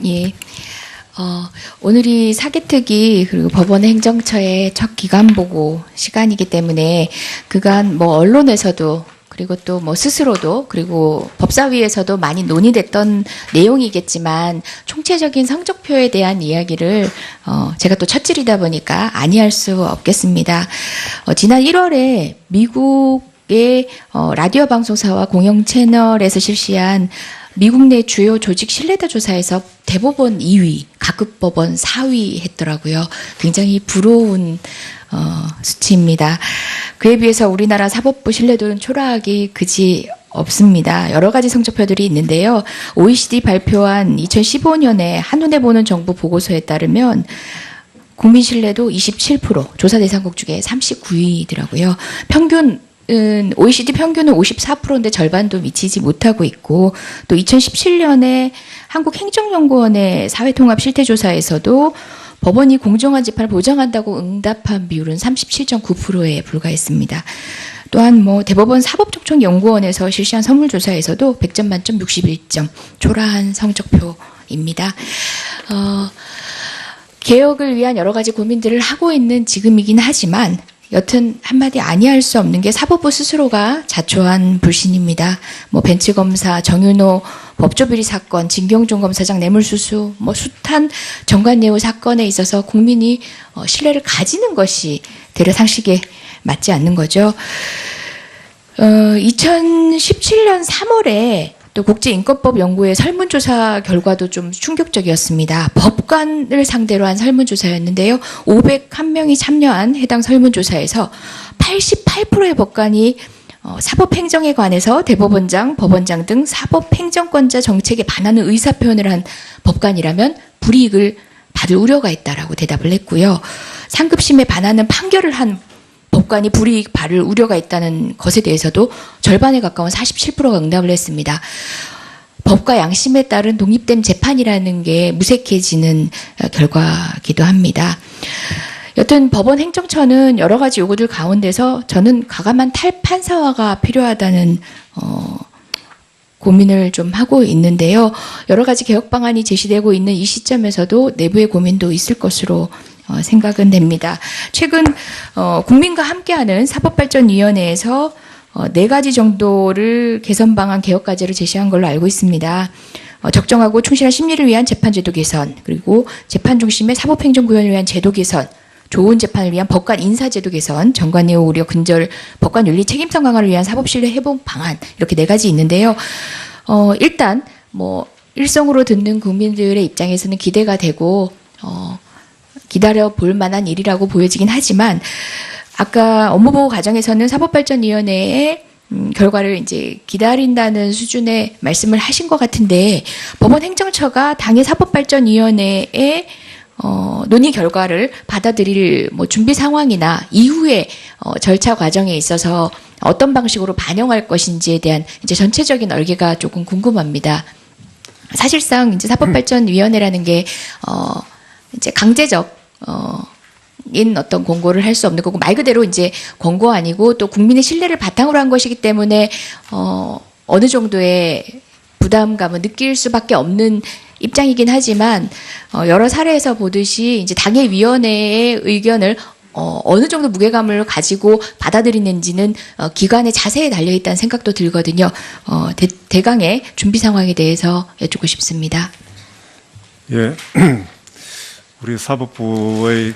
예. 오늘이 사개특위 그리고 법원 행정처의 첫 기간 보고 시간이기 때문에 그간 뭐 언론에서도 그리고 또 뭐 스스로도 그리고 법사위에서도 많이 논의됐던 내용이겠지만 총체적인 성적표에 대한 이야기를 제가 또 첫질이다 보니까 아니할 수 없겠습니다. 지난 1월에 미국의 라디오 방송사와 공영 채널에서 실시한 미국 내 주요 조직 신뢰도 조사에서 대법원 2위, 각급법원 4위 했더라고요. 굉장히 부러운 수치입니다. 그에 비해서 우리나라 사법부 신뢰도는 초라하기 그지 없습니다. 여러 가지 성적표들이 있는데요. OECD 발표한 2015년에 한눈에 보는 정부 보고서에 따르면 국민 신뢰도 27%, 조사 대상국 중에 39위더라고요. OECD 평균은 54%인데 절반도 미치지 못하고 있고, 또 2017년에 한국행정연구원의 사회통합실태조사에서도 법원이 공정한 재판을 보장한다고 응답한 비율은 37.9%에 불과했습니다. 또한 대법원 사법적정연구원에서 실시한 선물조사에서도 100점 만점 61점, 초라한 성적표입니다. 개혁을 위한 여러 가지 고민들을 하고 있는 지금이긴 하지만 여튼 한마디 아니할 수 없는 게 사법부 스스로가 자초한 불신입니다. 벤츠검사, 정윤호 법조비리 사건, 진경준 검사장 뇌물수수, 숱한 정관예우 사건에 있어서 국민이 신뢰를 가지는 것이 대려 상식에 맞지 않는 거죠. 2017년 3월에 또 국제인권법 연구의 설문조사 결과도 좀 충격적이었습니다. 법관을 상대로 한 설문조사였는데요. 501명이 참여한 해당 설문조사에서 88%의 법관이 사법행정에 관해서 대법원장, 법원장 등 사법행정권자 정책에 반하는 의사표현을 한 법관이라면 불이익을 받을 우려가 있다라고 대답을 했고요. 상급심에 반하는 판결을 한 법관이 불이익 받을 우려가 있다는 것에 대해서도 절반에 가까운 47%가 응답을 했습니다. 법과 양심에 따른 독립된 재판이라는 게 무색해지는 결과이기도 합니다. 여튼 법원 행정처는 여러 가지 요구들 가운데서 저는 가감한 탈판사화가 필요하다는 고민을 좀 하고 있는데요. 여러 가지 개혁 방안이 제시되고 있는 이 시점에서도 내부의 고민도 있을 것으로 생각은 됩니다. 최근 국민과 함께하는 사법발전위원회에서 4가지 정도를 개선 방안 개혁 과제를 제시한 걸로 알고 있습니다. 적정하고 충실한 심리를 위한 재판제도 개선, 그리고 재판 중심의 사법행정구현을 위한 제도 개선, 좋은 재판을 위한 법관 인사제도 개선, 정관예우 우려 근절, 법관 윤리 책임성 강화를 위한 사법신뢰 회복 방안, 이렇게 4가지 있는데요. 일단 일성으로 듣는 국민들의 입장에서는 기대가 되고 기다려 볼 만한 일이라고 보여지긴 하지만 아까 업무보고 과정에서는 사법발전위원회의 결과를 이제 기다린다는 수준의 말씀을 하신 것 같은데 법원 행정처가 당의 사법발전위원회의 논의 결과를 받아들일 준비 상황이나 이후에 절차 과정에 있어서 어떤 방식으로 반영할 것인지에 대한 이제 전체적인 얼개가 조금 궁금합니다. 사실상 이제 사법발전위원회라는 게 이제 강제적 인 어떤 권고를 할 수 없는 거고 말 그대로 이제 권고 아니고 또 국민의 신뢰를 바탕으로 한 것이기 때문에 어느 정도의 부담감을 느낄 수밖에 없는 입장이긴 하지만 여러 사례에서 보듯이 이제 당의 위원회의 의견을 어느 정도 무게감을 가지고 받아들이는지는 기관의 자세에 달려 있다는 생각도 들거든요. 대강의 준비 상황에 대해서 여쭙고 싶습니다. 예. 우리 사법부의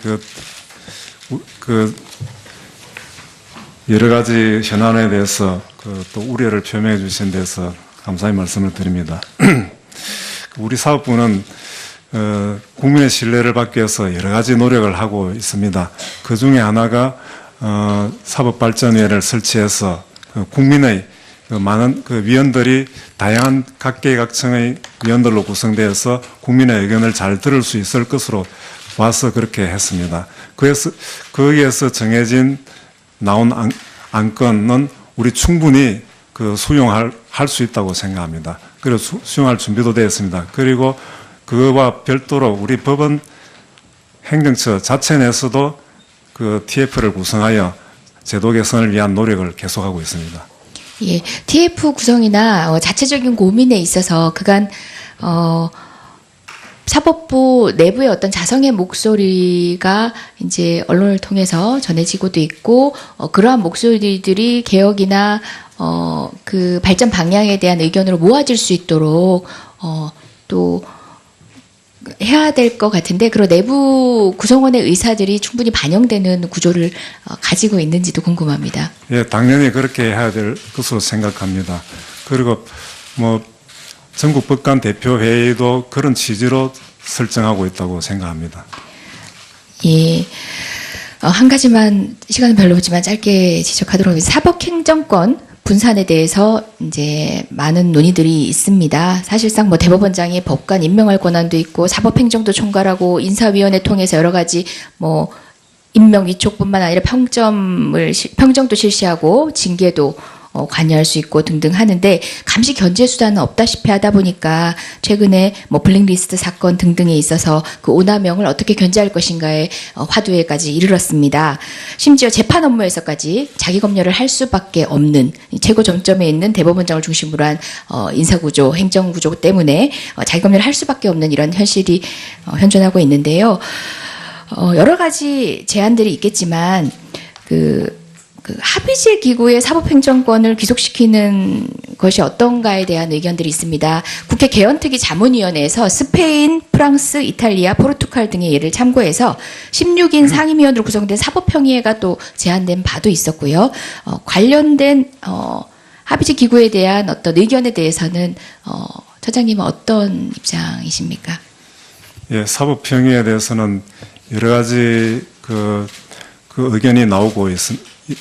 여러 가지 현안에 대해서 또 우려를 표명해 주신 데서 감사의 말씀을 드립니다. 우리 사법부는 국민의 신뢰를 받기 위해서 여러 가지 노력을 하고 있습니다. 그 중에 하나가 사법발전위원회를 설치해서 국민의 많은 위원들이 다양한 각계각층의 위원들로 구성되어서 국민의 의견을 잘 들을 수 있을 것으로 와서 그렇게 했습니다. 그래서 거기에서 정해진 나온 안건은 우리 충분히 수용할 수 있다고 생각합니다. 그리고 수용할 준비도 되어 있습니다. 그리고 그와 별도로 우리 법원 행정처 자체 내에서도 TF를 구성하여 제도 개선을 위한 노력을 계속하고 있습니다. 예, TF 구성이나 자체적인 고민에 있어서 그간 사법부 내부의 어떤 자성의 목소리가 이제 언론을 통해서 전해지고도 있고, 그러한 목소리들이 개혁이나 그 발전 방향에 대한 의견으로 모아질 수 있도록 또 해야 될 것 같은데, 그런 내부 구성원의 의사들이 충분히 반영되는 구조를 가지고 있는지도 궁금합니다. 예, 당연히 그렇게 해야 될 것으로 생각합니다. 그리고 뭐 전국 법관 대표 회의도 그런 취지로 설정하고 있다고 생각합니다. 예. 한 가지만 시간은 별로 없지만 짧게 지적하도록 하겠습니다. 사법행정권 분산에 대해서 이제 많은 논의들이 있습니다. 사실상 뭐 대법원장이 법관 임명할 권한도 있고 사법행정도 총괄하고 인사위원회 통해서 여러 가지 뭐 임명 위촉뿐만 아니라 평정도 실시하고 징계도 관여할 수 있고 등등 하는데, 감시 견제 수단은 없다시피 하다 보니까 최근에 뭐 블랙리스트 사건 등등에 있어서 그 오남용을 어떻게 견제할 것인가에 화두에까지 이르렀습니다. 심지어 재판 업무에서까지 자기 검열을 할 수밖에 없는 최고 점점에 있는 대법원장을 중심으로 한 인사구조, 행정구조 때문에 자기 검열을 할 수밖에 없는 이런 현실이 현존하고 있는데요. 여러 가지 제안들이 있겠지만 그 합의제 기구의 사법행정권을 귀속시키는 것이 어떤가에 대한 의견들이 있습니다. 국회 개헌특위 자문위원회에서 스페인, 프랑스, 이탈리아, 포르투갈 등의 예를 참고해서 16인 상임위원으로 구성된 사법평의회가 또 제안된 바도 있었고요. 관련된 합의제 기구에 대한 어떤 의견에 대해서는 처장님은 어떤 입장이십니까? 예, 사법평의에 대해서는 여러 가지 그 의견이 나오고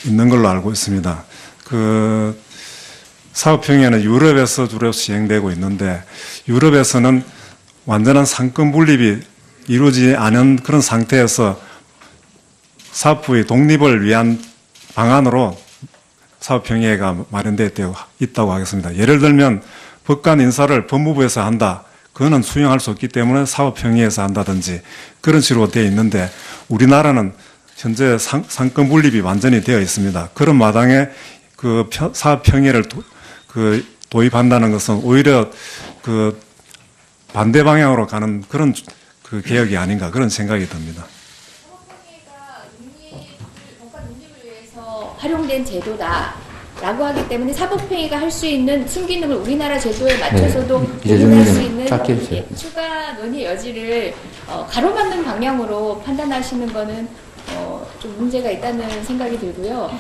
있는 걸로 알고 있습니다. 그 사법평의회는 유럽에서 주로 시행되고 있는데, 유럽에서는 완전한 상권 분립이 이루어지지 않은 그런 상태에서 사법부의 독립을 위한 방안으로 사법평의회가 마련되어 있다고 하겠습니다. 예를 들면 법관 인사를 법무부에서 한다. 그거는 수용할 수 없기 때문에 사법평의회에서 한다든지 그런 식으로 되어 있는데, 우리나라는 현재 상권 분립이 완전히 되어 있습니다. 그런 마당에 그 사법평의회를 도입한다는 것은 오히려 그 반대 방향으로 가는 그런 그 개혁이 아닌가, 그런 생각이 듭니다. 사법평의회가 법관 독립을 위해서 활용된 제도다라고 하기 때문에 사법평의가 할 수 있는 순기능을 우리나라 제도에 맞춰서도 적용할 수 있는 추가 논의 여지를 가로막는 방향으로 판단하시는 거는 좀 문제가 있다는 생각이 들고요.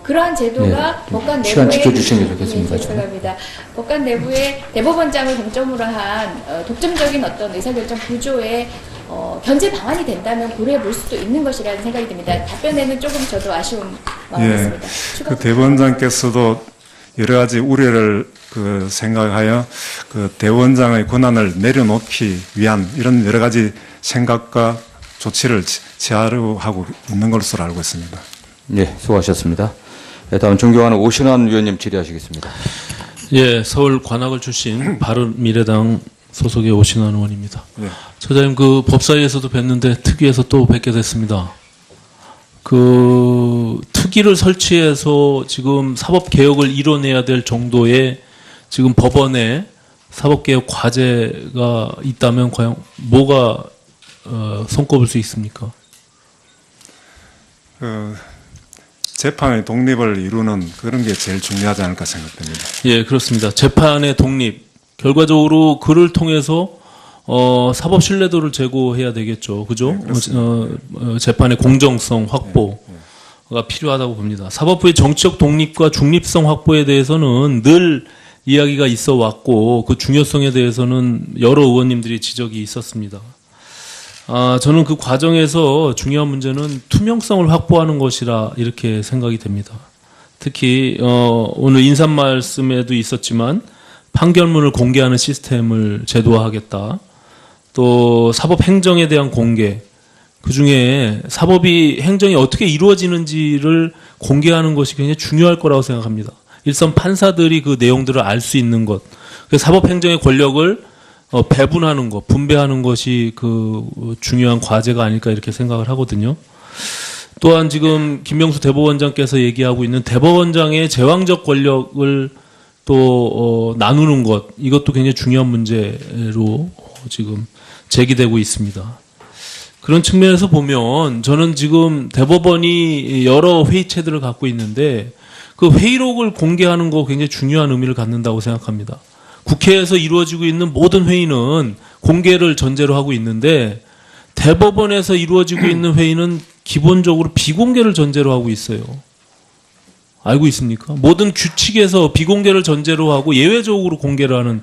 그러한 제도가 법관 내부에 시간 지켜주시는 게 좋겠습니다. 죄송합니다. 법관 내부에 대법원장을 중점으로 한 독점적인 어떤 의사결정 구조에 견제 방안이 된다면 고려해 볼 수도 있는 것이라는 생각이 듭니다. 답변에는 조금 저도 아쉬운 마음이 있습니다. 그 대법원장께서도 여러 가지 우려를 생각하여 그 대법원장의 권한을 내려놓기 위한 이런 여러 가지 생각과 조치를 취하려고 하고 있는 것으로 알고 있습니다. 네, 수고하셨습니다. 네, 다음 존경하는 오신환 위원님 질의하시겠습니다. 예, 서울 관악을 출신 바른미래당 소속의 오신환 의원입니다. 네. 처장님, 그 법사위에서도 뵀는데 특위에서 또 뵙게 됐습니다. 그 특위를 설치해서 지금 사법개혁을 이뤄내야 될 정도의 지금 법원에 사법개혁 과제가 있다면 과연 뭐가 손꼽을 수 있습니까? 재판의 독립을 이루는 그런 게 제일 중요하지 않을까 생각됩니다. 예, 그렇습니다. 재판의 독립, 결과적으로 그를 통해서 사법 신뢰도를 제고해야 되겠죠. 그죠? 네, 재판의 공정성 확보가 필요하다고 봅니다. 사법부의 정치적 독립과 중립성 확보에 대해서는 늘 이야기가 있어 왔고, 그 중요성에 대해서는 여러 의원님들이 지적이 있었습니다. 저는 그 과정에서 중요한 문제는 투명성을 확보하는 것이라 이렇게 생각이 됩니다. 특히 오늘 인사 말씀에도 있었지만 판결문을 공개하는 시스템을 제도화하겠다. 또 사법 행정에 대한 공개, 그중에 사법이 행정이 어떻게 이루어지는지를 공개하는 것이 굉장히 중요할 거라고 생각합니다. 일선 판사들이 그 내용들을 알 수 있는 것, 사법 행정의 권력을 배분하는 것, 분배하는 것이 그 중요한 과제가 아닐까 이렇게 생각을 하거든요. 또한 지금 김명수 대법원장께서 얘기하고 있는 대법원장의 제왕적 권력을 또 나누는 것, 이것도 굉장히 중요한 문제로 지금 제기되고 있습니다. 그런 측면에서 보면 저는 지금 대법원이 여러 회의체들을 갖고 있는데 그 회의록을 공개하는 거 굉장히 중요한 의미를 갖는다고 생각합니다. 국회에서 이루어지고 있는 모든 회의는 공개를 전제로 하고 있는데 대법원에서 이루어지고 있는 회의는 기본적으로 비공개를 전제로 하고 있어요. 알고 있습니까? 모든 규칙에서 비공개를 전제로 하고 예외적으로 공개를 하는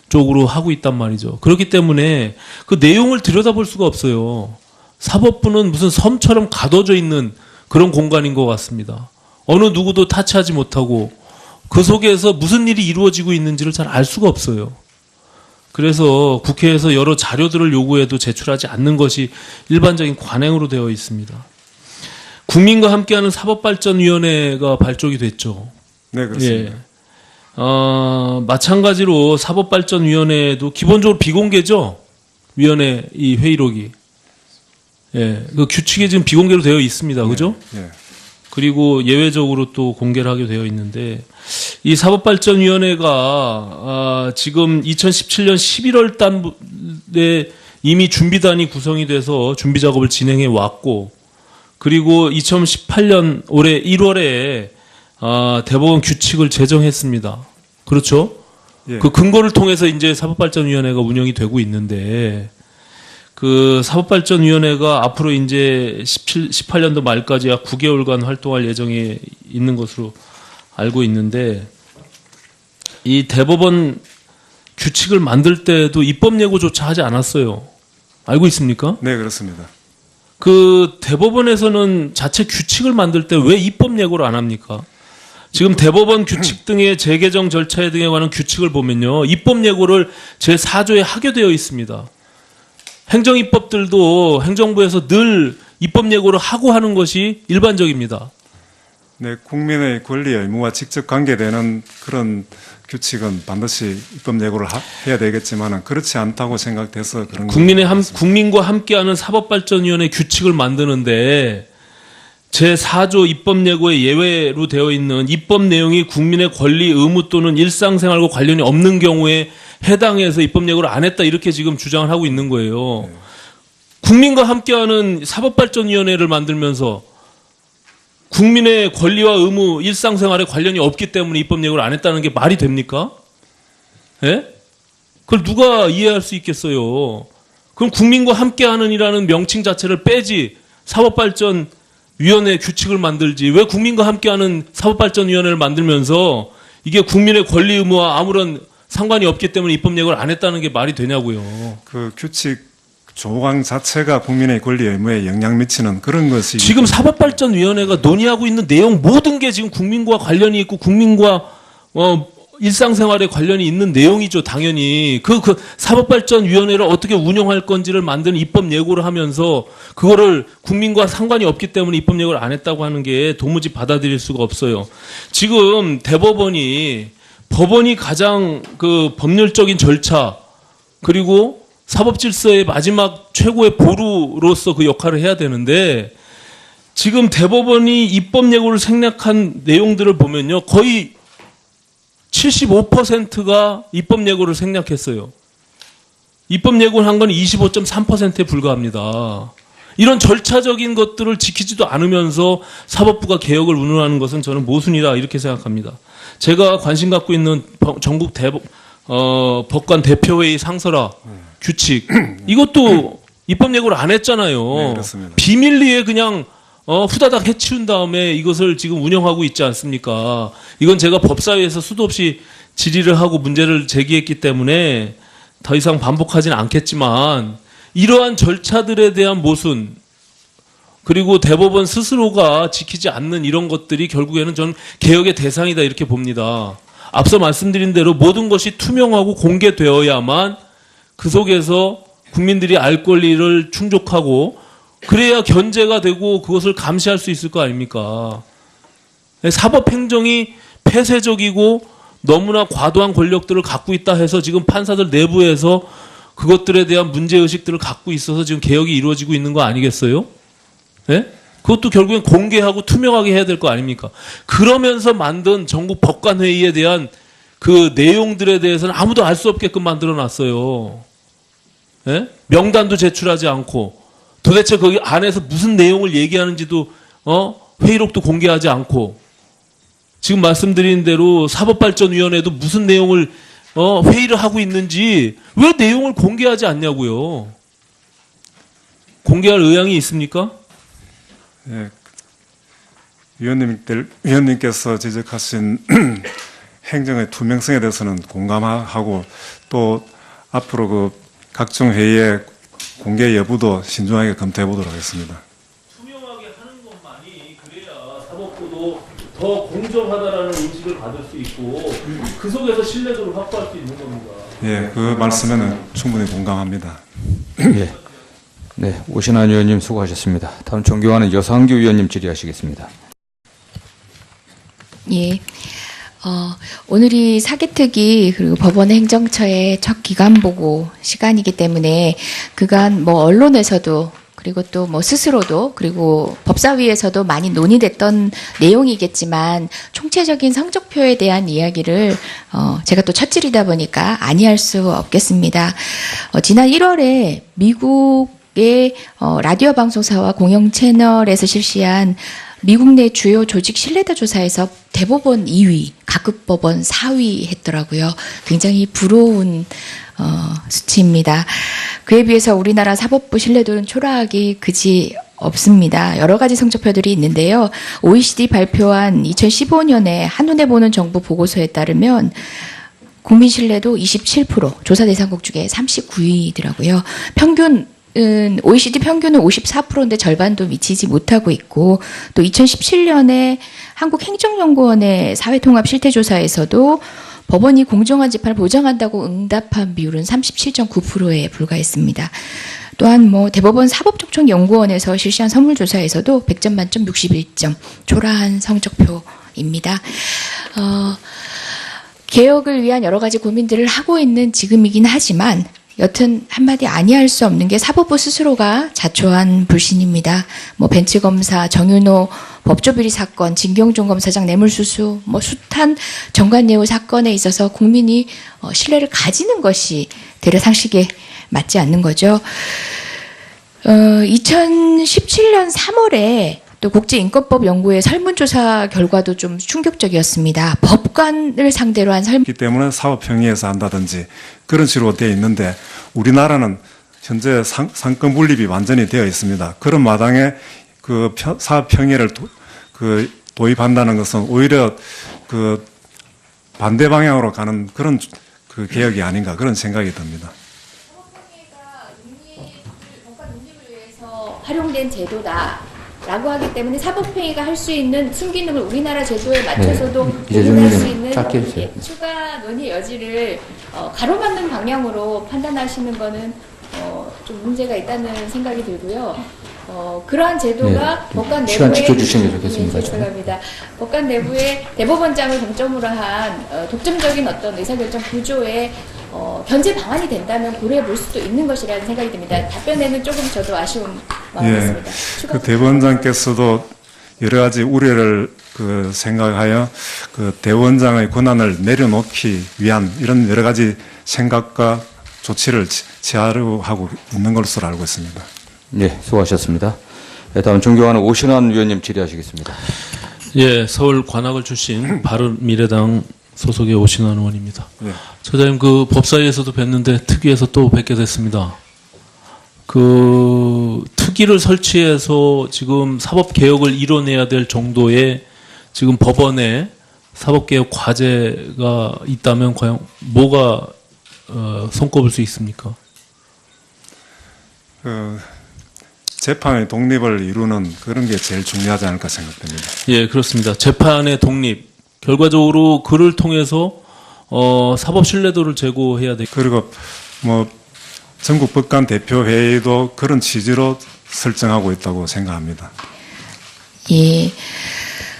쪽으로 하고 있단 말이죠. 그렇기 때문에 그 내용을 들여다볼 수가 없어요. 사법부는 무슨 섬처럼 가둬져 있는 그런 공간인 것 같습니다. 어느 누구도 타치하지 못하고 그 속에서 무슨 일이 이루어지고 있는지를 잘 알 수가 없어요. 그래서 국회에서 여러 자료들을 요구해도 제출하지 않는 것이 일반적인 관행으로 되어 있습니다. 국민과 함께하는 사법발전위원회가 발족이 됐죠. 네, 그렇습니다. 마찬가지로 사법발전위원회도 기본적으로 비공개죠. 위원회 이 회의록이. 예, 그 규칙에 지금 비공개로 되어 있습니다. 그죠? 예. 그리고 예외적으로 또 공개를 하게 되어 있는데 이 사법발전위원회가 지금 2017년 11월 달에 이미 준비단이 구성이 돼서 준비 작업을 진행해 왔고 그리고 2018년 올해 1월에 대법원 규칙을 제정했습니다. 그렇죠? 예. 그 근거를 통해서 이제 사법발전위원회가 운영이 되고 있는데 그 사법발전위원회가 앞으로 이제 18년도 말까지 약 9개월간 활동할 예정에 있는 것으로 알고 있는데 이 대법원 규칙을 만들 때도 입법 예고조차 하지 않았어요. 알고 있습니까? 네, 그렇습니다. 그 대법원에서는 자체 규칙을 만들 때 왜 입법 예고를 안 합니까? 지금 대법원 규칙 등의 재개정 절차 등에 관한 규칙을 보면요. 입법 예고를 제4조에 하게 되어 있습니다. 행정입법들도 행정부에서 늘 입법 예고를 하고 하는 것이 일반적입니다. 네, 국민의 권리 의무와 직접 관계되는 그런 규칙은 반드시 입법 예고를 해야 되겠지만 그렇지 않다고 생각돼서 그런 국민과 함께하는 사법발전위원회 규칙을 만드는데 제4조 입법 예고의 예외로 되어 있는 입법 내용이 국민의 권리, 의무 또는 일상생활과 관련이 없는 경우에 해당해서 입법 예고를 안 했다 이렇게 지금 주장을 하고 있는 거예요. 네. 국민과 함께하는 사법발전위원회를 만들면서 국민의 권리와 의무, 일상생활에 관련이 없기 때문에 입법 예고를 안 했다는 게 말이 됩니까? 예? 그걸 누가 이해할 수 있겠어요? 그럼 국민과 함께하는이라는 명칭 자체를 빼지 사법발전위원회 규칙을 만들지 왜 국민과 함께하는 사법발전위원회를 만들면서 이게 국민의 권리 의무와 아무런 상관이 없기 때문에 입법 예고를 안 했다는 게 말이 되냐고요. 그 규칙 조항 자체가 국민의 권리 의무에 영향 미치는 그런 것이 지금 사법발전위원회가 논의하고 있는 내용 모든 게 지금 국민과 관련이 있고 국민과 일상생활에 관련이 있는 내용이죠. 당연히 그 사법발전위원회를 어떻게 운영할 건지를 만드는 입법 예고를 하면서 그거를 국민과 상관이 없기 때문에 입법 예고를 안 했다고 하는 게 도무지 받아들일 수가 없어요. 지금 법원이 가장 그 법률적인 절차 그리고 사법 질서의 마지막 최고의 보루로서 그 역할을 해야 되는데 지금 대법원이 입법 예고를 생략한 내용들을 보면요. 거의 75%가 입법 예고를 생략했어요. 입법 예고를 한 건 25.3%에 불과합니다. 이런 절차적인 것들을 지키지도 않으면서 사법부가 개혁을 운운하는 것은 저는 모순이다 이렇게 생각합니다. 제가 관심 갖고 있는 전국 법관 대표회의 상설화 규칙 이것도 입법 예고를 안 했잖아요. 네, 그렇습니다. 비밀리에 그냥 후다닥 해치운 다음에 이것을 지금 운영하고 있지 않습니까? 이건 제가 법사위에서 수도 없이 질의를 하고 문제를 제기했기 때문에 더 이상 반복하지는 않겠지만 이러한 절차들에 대한 모순 그리고 대법원 스스로가 지키지 않는 이런 것들이 결국에는 전 개혁의 대상이다 이렇게 봅니다. 앞서 말씀드린 대로 모든 것이 투명하고 공개되어야만 그 속에서 국민들이 알 권리를 충족하고 그래야 견제가 되고 그것을 감시할 수 있을 거 아닙니까? 사법행정이 폐쇄적이고 너무나 과도한 권력들을 갖고 있다 해서 지금 판사들 내부에서 그것들에 대한 문제의식들을 갖고 있어서 지금 개혁이 이루어지고 있는 거 아니겠어요? 예? 그것도 결국엔 공개하고 투명하게 해야 될 거 아닙니까? 그러면서 만든 전국 법관회의에 대한 그 내용들에 대해서는 아무도 알 수 없게끔 만들어 놨어요. 예? 명단도 제출하지 않고 도대체 거기 안에서 무슨 내용을 얘기하는지도 회의록도 공개하지 않고 지금 말씀드린 대로 사법발전위원회도 무슨 내용을 회의를 하고 있는지 왜 내용을 공개하지 않냐고요. 공개할 의향이 있습니까? 예, 위원님께서 지적하신 행정의 투명성에 대해서는 공감하고 또 앞으로 그 각종 회의의 공개 여부도 신중하게 검토해 보도록 하겠습니다. 투명하게 하는 것만이 그래야 사법부도 더 공정하다라는 인식을 받을 수 있고 그 속에서 신뢰도를 확보할 수 있는 겁니다. 예, 그 말씀에는 충분히 공감합니다. 예. 네, 오신환 의원님 수고하셨습니다. 다음 존경하는 여상규 의원님 질의하시겠습니다. 예. 오늘이 사개특위 그리고 법원 행정처의 첫 기간 보고 시간이기 때문에 그간 뭐 언론에서도 그리고 또 뭐 스스로도 그리고 법사위에서도 많이 논의됐던 내용이겠지만 총체적인 성적표에 대한 이야기를 제가 또 첫질이다 보니까 아니할 수 없겠습니다. 지난 1월에 미국의 라디오 방송사와 공영 채널에서 실시한 미국 내 주요 조직 신뢰도 조사에서 대법원 2위, 각급법원 4위 했더라고요. 굉장히 부러운 수치입니다. 그에 비해서 우리나라 사법부 신뢰도는 초라하기 그지 없습니다. 여러 가지 성적표들이 있는데요. OECD 발표한 2015년에 한눈에 보는 정부 보고서에 따르면 국민 신뢰도 27%, 조사 대상국 중에 39위더라고요. OECD 평균은 54%인데 절반도 미치지 못하고 있고 또 2017년에 한국행정연구원의 사회통합실태조사에서도 법원이 공정한 재판을 보장한다고 응답한 비율은 37.9%에 불과했습니다. 또한 대법원 사법적촉연구원에서 실시한 선물조사에서도 100점 만점 61점, 초라한 성적표입니다. 개혁을 위한 여러 가지 고민들을 하고 있는 지금이긴 하지만 여튼 한마디 아니할 수 없는 게 사법부 스스로가 자초한 불신입니다. 벤츠검사, 정윤호 법조비리 사건, 진경준 검사장 뇌물수수, 숱한 정관예우 사건에 있어서 국민이 신뢰를 가지는 것이 대려 상식에 맞지 않는 거죠. 2017년 3월에 또 국제인권법 연구의 설문조사 결과도 좀 충격적이었습니다. 법관을 상대로 한 설문. 그렇기 때문에 사법평의에서 한다든지 그런 식으로 되어 있는데 우리나라는 현재 상권 분립이 완전히 되어 있습니다. 그런 마당에 그 사법평의를 도입한다는 것은 오히려 그 반대 방향으로 가는 그런 그 개혁이 아닌가 그런 생각이 듭니다. 사법평의가 법관 독립을 위해서 활용된 제도다. 라고 하기 때문에 사법평의가 할 수 있는 순기능을 우리나라 제도에 맞춰서도 이재정 수 의원님 있는 짧게 해주세요. 추가 논의 여지를 가로막는 방향으로 판단하시는 거는 좀 문제가 있다는 생각이 들고요. 그러한 제도가 법관 내부에 시간 지켜주시면 좋겠습니다. 죄송합니다. 법관 내부에 대법원장을 중점으로 한 독점적인 어떤 의사결정 구조에 견제 방안이 된다면 고려해 볼 수도 있는 것이라는 생각이 듭니다. 답변에는 조금 저도 아쉬운 마음이었습니다. 그 대법원장께서도 여러 가지 우려를 생각하여 그 대법원장의 권한을 내려놓기 위한 이런 여러 가지 생각과 조치를 취하려고 하고 있는 것으로 알고 있습니다. 네, 수고하셨습니다. 네, 다음 존경하는 오신환 위원님 질의하시겠습니다. 예, 서울 관악을 출신 바른미래당 소속의 오신환 의원입니다. 네. 처장님 그 법사위에서도 뵀는데 특위에서 또 뵙게 됐습니다. 그 특위를 설치해서 지금 사법개혁을 이뤄내야 될 정도의 지금 법원에 사법개혁 과제가 있다면 과연 뭐가 손꼽을 수 있습니까? 재판의 독립을 이루는 그런 게 제일 중요하지 않을까 생각됩니다. 예, 그렇습니다. 재판의 독립, 결과적으로 그를 통해서 사법 신뢰도를 제고해야 되고 그리고 전국 법관 대표 회의도 그런 취지로 설정하고 있다고 생각합니다. 예.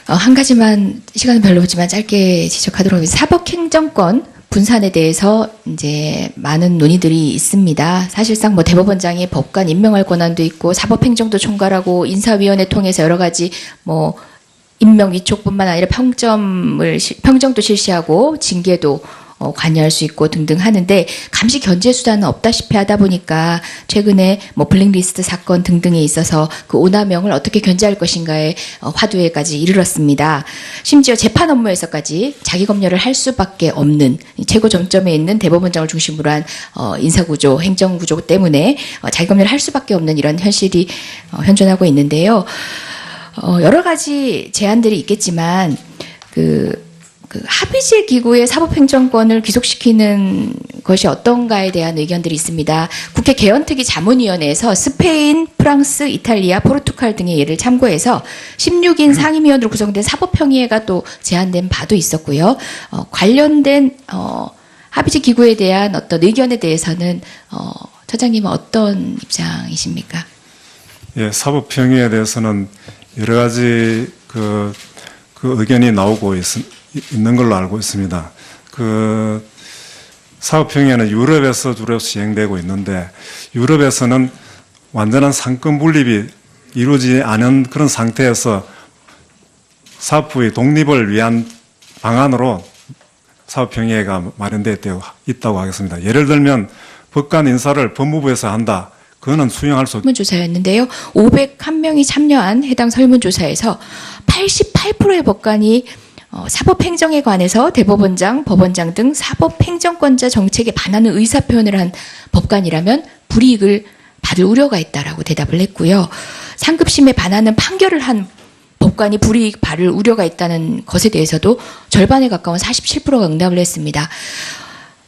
한 가지만 시간은 별로 없지만 짧게 지적하도록 하겠습니다. 사법행정권 분산에 대해서 이제 많은 논의들이 있습니다. 사실상 대법원장이 법관 임명할 권한도 있고 사법행정도 총괄하고 인사위원회 통해서 여러 가지 임명 위촉뿐만 아니라 평정도 실시하고 징계도 관여할 수 있고 등등 하는데 감시 견제 수단은 없다시피 하다 보니까 최근에 뭐 블랙리스트 사건 등등에 있어서 그 오남용을 어떻게 견제할 것인가에 화두에까지 이르렀습니다. 심지어 재판 업무에서까지 자기 검열을 할 수밖에 없는 최고 정점에 있는 대법원장을 중심으로 한 인사구조, 행정구조 때문에 자기 검열을 할 수밖에 없는 이런 현실이 현존하고 있는데요. 여러 가지 제안들이 있겠지만 그 합의제 기구의 사법행정권을 귀속시키는 것이 어떤가에 대한 의견들이 있습니다. 국회 개헌특위 자문위원회에서 스페인, 프랑스, 이탈리아, 포르투갈 등의 예를 참고해서 16인 상임위원으로 구성된 사법평의회가 또 제안된 바도 있었고요. 관련된 합의제 기구에 대한 어떤 의견에 대해서는 처장님은 어떤 입장이십니까? 예, 사법평의에 대해서는 여러 가지 그 의견이 나오고 있는 걸로 알고 있습니다. 그 사법평의회는 유럽에서 주로 시행되고 있는데 유럽에서는 완전한 상권 분립이 이루어지지 않은 그런 상태에서 사법부의 독립을 위한 방안으로 사법평의회가 마련되어 있다고 하겠습니다. 예를 들면 법관 인사를 법무부에서 한다. 그거는 수용할 수 설문조사였는데요. 501명이 참여한 해당 설문조사에서 88%의 법관이 사법행정에 관해서 대법원장, 법원장 등 사법행정권자 정책에 반하는 의사표현을 한 법관이라면 불이익을 받을 우려가 있다라고 대답을 했고요. 상급심에 반하는 판결을 한 법관이 불이익 받을 우려가 있다는 것에 대해서도 절반에 가까운 47%가 응답을 했습니다.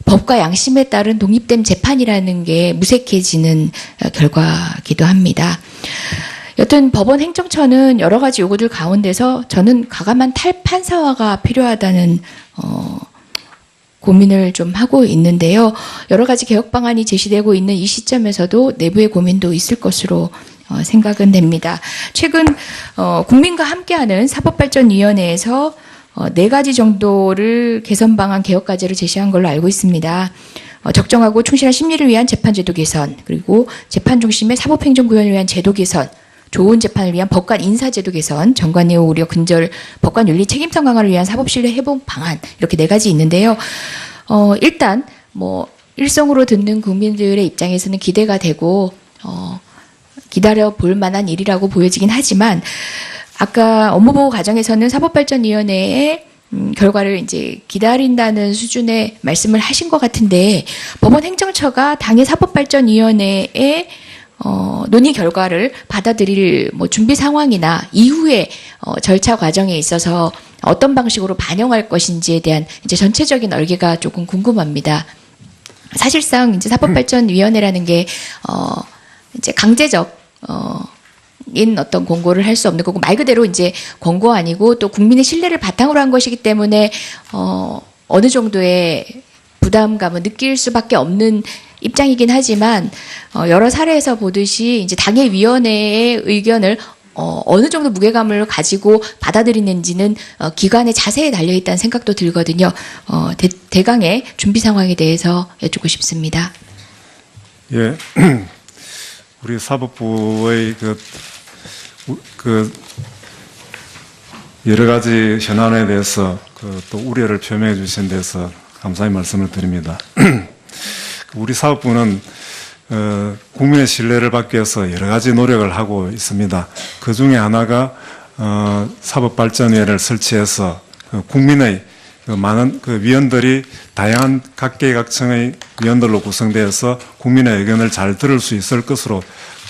법과 양심에 따른 독립된 재판이라는 게 무색해지는 결과이기도 합니다. 여튼 법원 행정처는 여러 가지 요구들 가운데서 저는 과감한 탈판사화가 필요하다는 고민을 좀 하고 있는데요. 여러 가지 개혁 방안이 제시되고 있는 이 시점에서도 내부의 고민도 있을 것으로 생각은 됩니다. 최근 국민과 함께하는 사법발전위원회에서 4가지 정도를 개선 방안 개혁 과제를 제시한 걸로 알고 있습니다. 적정하고 충실한 심리를 위한 재판제도 개선, 그리고 재판 중심의 사법행정구현을 위한 제도 개선, 좋은 재판을 위한 법관 인사제도 개선, 정관의 우려 근절, 법관 윤리 책임성 강화를 위한 사법신뢰 회복 방안, 이렇게 4가지 있는데요. 일단 뭐 일성으로 듣는 국민들의 입장에서는 기대가 되고 기다려 볼 만한 일이라고 보여지긴 하지만 아까 업무보고 과정에서는 사법발전위원회의 결과를 이제 기다린다는 수준의 말씀을 하신 것 같은데 법원 행정처가 당의 사법발전위원회의 논의 결과를 받아들일 뭐 준비 상황이나 이후에 절차 과정에 있어서 어떤 방식으로 반영할 것인지에 대한 이제 전체적인 얼개가 조금 궁금합니다. 사실상 이제 사법발전위원회라는 게 이제 강제적 인 어떤 권고를 할 수 없는 거고 말 그대로 이제 권고 아니고 또 국민의 신뢰를 바탕으로 한 것이기 때문에 어느 정도의 부담감을 느낄 수밖에 없는 입장이긴 하지만 여러 사례에서 보듯이 이제 당의 위원회의 의견을 어느 정도 무게감을 가지고 받아들이는지는 기관의 자세에 달려 있다는 생각도 들거든요. 대강의 준비 상황에 대해서 여쭙고 싶습니다. 예, 우리 사법부의 그 여러 가지 현안에 대해서 또 우려를 표명해 주신 데서 감사의 말씀을 드립니다. 우리 사법부는 국민의 신뢰를 받기 위해서 여러 가지 노력을 하고 있습니다. 그 중에 하나가 사법발전위원회를 설치해서 국민의 많은 위원들이 다양한 각계각층의 위원들로 구성되어서 국민의 의견을 잘 들을 수 있을 것으로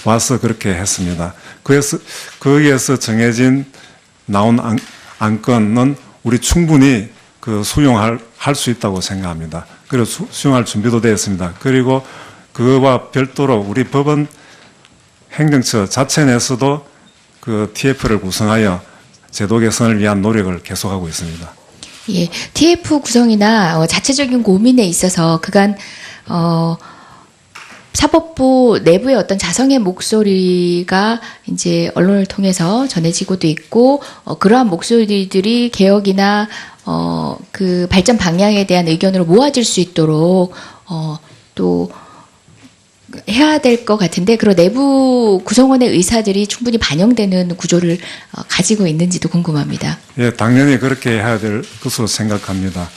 봐서 그렇게 했습니다. 그래서 거기에서 정해진 나온 안건은 우리 충분히 수용할 수 있다고 생각합니다. 그리고 수용할 준비도 되어 있습니다. 그리고 그와 별도로 우리 법원 행정처 자체 내에서도 TF를 구성하여 제도 개선을 위한 노력을 계속하고 있습니다. 예, TF 구성이나 자체적인 고민에 있어서 그간 사법부 내부의 어떤 자성의 목소리가 이제 언론을 통해서 전해지고도 있고 그러한 목소리들이 개혁이나 그 발전 방향에 대한 의견으로 모아질 수 있도록 또 해야 될 것 같은데 그런 내부 구성원의 의사들이 충분히 반영되는 구조를 가지고 있는지도 궁금합니다. 예, 당연히 그렇게 해야 될 것으로 생각합니다.